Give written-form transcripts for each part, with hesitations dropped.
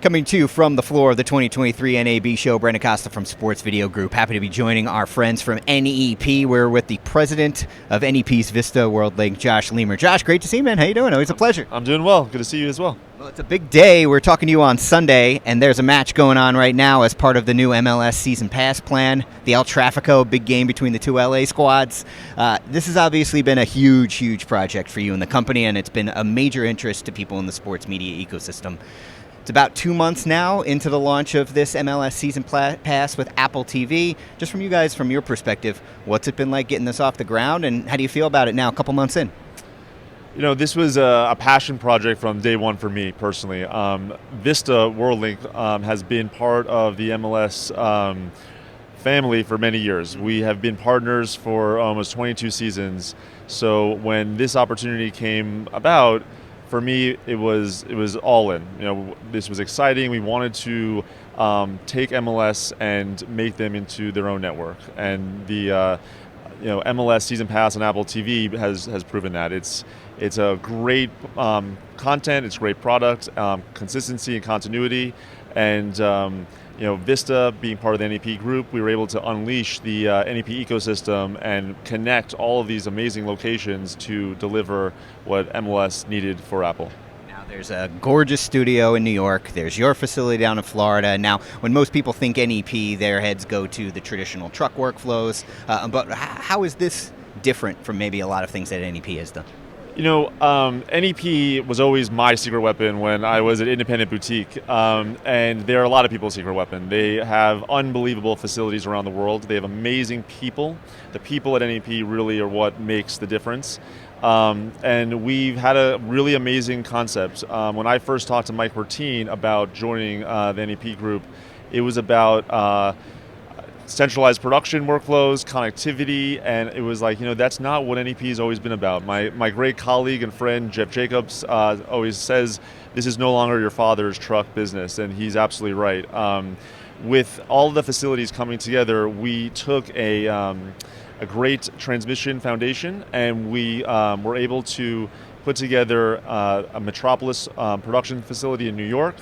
Coming to you from the floor of the 2023 NAB Show, Brandon Costa from Sports Video Group. Happy to be joining our friends from NEP. We're with the president of NEP's VISTA Worldlink, Josh Liemer. Josh, great to see you, man. How you doing? Always a pleasure. I'm doing well. Good to see you as well. Well, it's a big day. We're talking to you on Sunday, and there's a match going on right now as part of the new MLS Season Pass plan. The El Tráfico, big game between the two LA squads. This has obviously been a huge project for you and the company, and it's been a major interest to people in the sports media ecosystem. It's about 2 months now into the launch of this MLS Season Pass with Apple TV. Just from you guys, from your perspective, what's it been like getting this off the ground, and how do you feel about it now, a couple months in? You know, this was a passion project from day one for me personally. VISTA Worldlink has been part of the MLS family for many years. We have been partners for almost 22 seasons. So when this opportunity came about, for me, it was all in. You know, this was exciting. We wanted to take MLS and make them into their own network, and the MLS Season Pass on Apple TV has proven that it's a great content. It's great product, consistency and continuity, and VISTA being part of the NEP group, we were able to unleash the NEP ecosystem and connect all of these amazing locations to deliver what MLS needed for Apple. Now, there's a gorgeous studio in New York. There's your facility down in Florida. Now, when most people think NEP, their heads go to the traditional truck workflows. But how is this different from maybe a lot of things that NEP has done? You know, NEP was always my secret weapon when I was at Independent Boutique, and they're a lot of people's secret weapon. They have unbelievable facilities around the world. They have amazing people. The people at NEP really are what makes the difference. And we've had a really amazing concept. When I first talked to Mike Bertine about joining the NEP group, it was about centralized production workflows, connectivity, and it was like, that's not what NEP has always been about. My great colleague and friend, Jeff Jacobs, always says, this is no longer your father's truck business, and he's absolutely right. With all the facilities coming together, we took a great transmission foundation, and we were able to put together a Metropolis production facility in New York.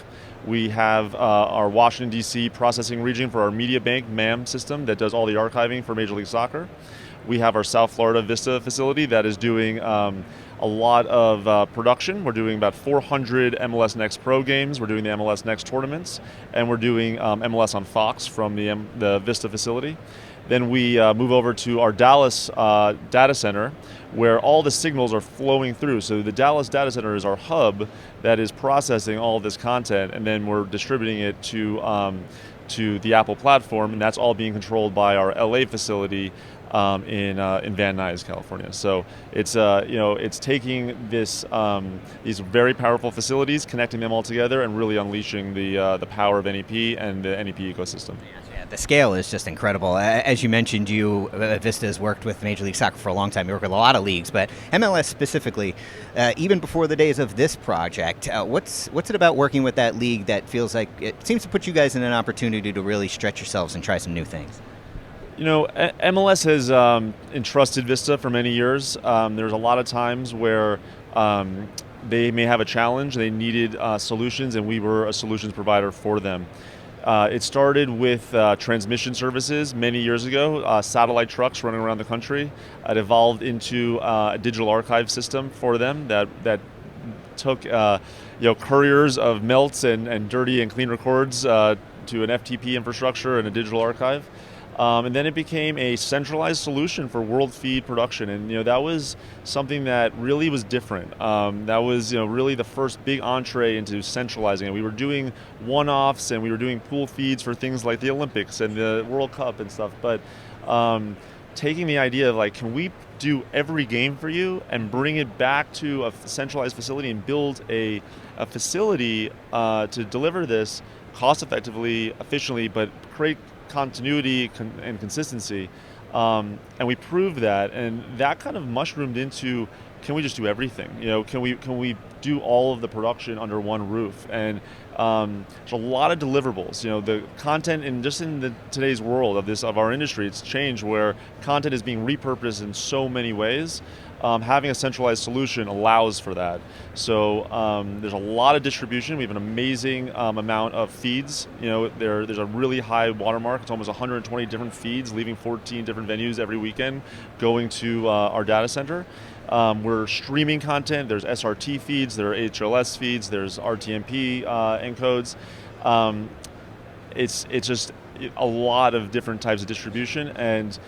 We have our Washington, D.C. processing region for our Media Bank MAM system that does all the archiving for Major League Soccer. We have our South Florida VISTA facility that is doing a lot of production. We're doing about 400 MLS Next Pro games. We're doing the MLS Next tournaments, and we're doing MLS on Fox from the VISTA facility. Then we move over to our Dallas data center, where all the signals are flowing through. So the Dallas data center is our hub that is processing all of this content, and then we're distributing it to the Apple platform, and that's all being controlled by our LA facility in Van Nuys, California. So it's taking these very powerful facilities, connecting them all together, and really unleashing the power of NEP and the NEP ecosystem. Yeah, the scale is just incredible. As you mentioned, VISTA has worked with Major League Soccer for a long time. You work with a lot of leagues, but MLS specifically, even before the days of this project, what's it about working with that league that feels like it seems to put you guys in an opportunity to really stretch yourselves and try some new things? You know, MLS has entrusted VISTA for many years. There's a lot of times where they may have a challenge, they needed solutions, and we were a solutions provider for them. It started with transmission services many years ago, satellite trucks running around the country. It evolved into a digital archive system for them that took couriers of melts and dirty and clean records to an FTP infrastructure and a digital archive. And then it became a centralized solution for world feed production, and that was something that really was different. That was really the first big entree into centralizing it. We were doing one-offs and we were doing pool feeds for things like the Olympics and the World Cup and stuff, but taking the idea of can we do every game for you and bring it back to a centralized facility and build a facility to deliver this cost effectively, efficiently, but create continuity and consistency, and we proved that, and that kind of mushroomed into can we just do everything? Can we do all of the production under one roof? And there's a lot of deliverables. The content in today's world of our industry, it's changed where content is being repurposed in so many ways. Having a centralized solution allows for that. So there's a lot of distribution. We have an amazing amount of feeds. There's a really high watermark. It's almost 120 different feeds leaving 14 different venues every weekend going to our data center. We're streaming content. There's SRT feeds, there are HLS feeds, there's RTMP encodes. It's just a lot of different types of distribution, and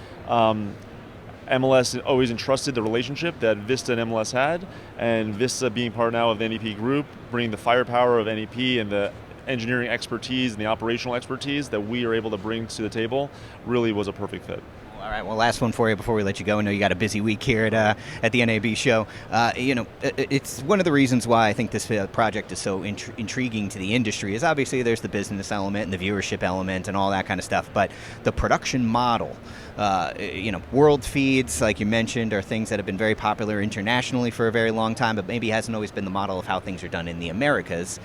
MLS always entrusted the relationship that VISTA and MLS had, and VISTA being part now of the NEP group, bringing the firepower of NEP and the engineering expertise and the operational expertise that we are able to bring to the table really was a perfect fit. All right, well, last one for you before we let you go. I know you got a busy week here at the NAB Show. It's one of the reasons why I think this project is so intriguing to the industry is obviously there's the business element and the viewership element and all that kind of stuff, but the production model, world feeds, like you mentioned, are things that have been very popular internationally for a very long time, but maybe hasn't always been the model of how things are done in the Americas.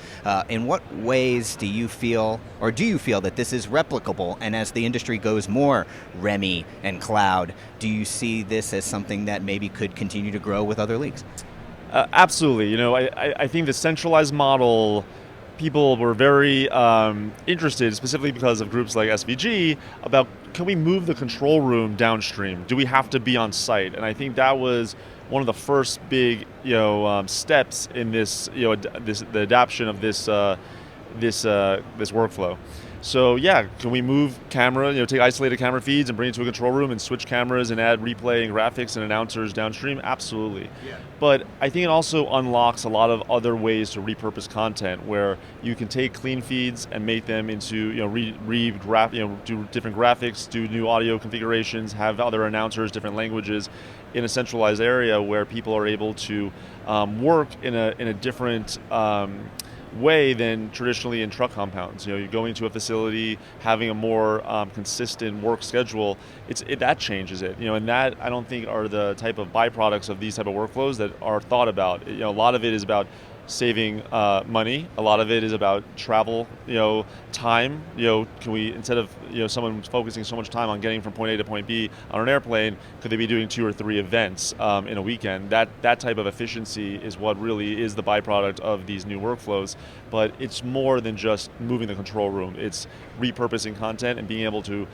In what ways do you feel that this is replicable, and as the industry goes more REMI and cloud, do you see this as something that maybe could continue to grow with other leagues? Absolutely. I think the centralized model, people were very interested, specifically because of groups like SVG, about can we move the control room downstream? Do we have to be on site? And I think that was one of the first big steps in this the adoption of this workflow. So yeah, can we move camera, take isolated camera feeds and bring it to a control room and switch cameras and add replay and graphics and announcers downstream? Absolutely. Yeah. But I think it also unlocks a lot of other ways to repurpose content where you can take clean feeds and make them into, do different graphics, do new audio configurations, have other announcers, different languages in a centralized area where people are able to work in a different way than traditionally in truck compounds. You're going to a facility, having a more consistent work schedule, that changes it. And that I don't think are the type of byproducts of these type of workflows that are thought about. A lot of it is about saving money. A lot of it is about travel, time. Can we, instead of someone focusing so much time on getting from point A to point B on an airplane, could they be doing 2 or 3 events in a weekend? That type of efficiency is what really is the byproduct of these new workflows. But it's more than just moving the control room. It's repurposing content and being able to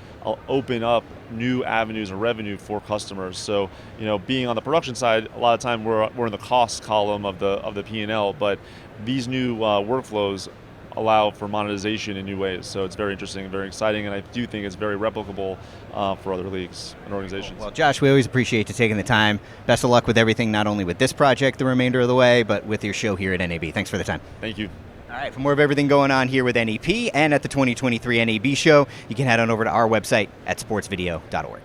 open up new avenues of revenue for customers. So, being on the production side, a lot of time we're in the cost column of the P&L, but these new workflows allow for monetization in new ways. So it's very interesting and very exciting, and I do think it's very replicable for other leagues and organizations. Well, Josh, we always appreciate you taking the time. Best of luck with everything, not only with this project the remainder of the way, but with your show here at NAB. Thanks for the time. Thank you. All right, for more of everything going on here with NEP and at the 2023 NAB Show, you can head on over to our website at sportsvideo.org.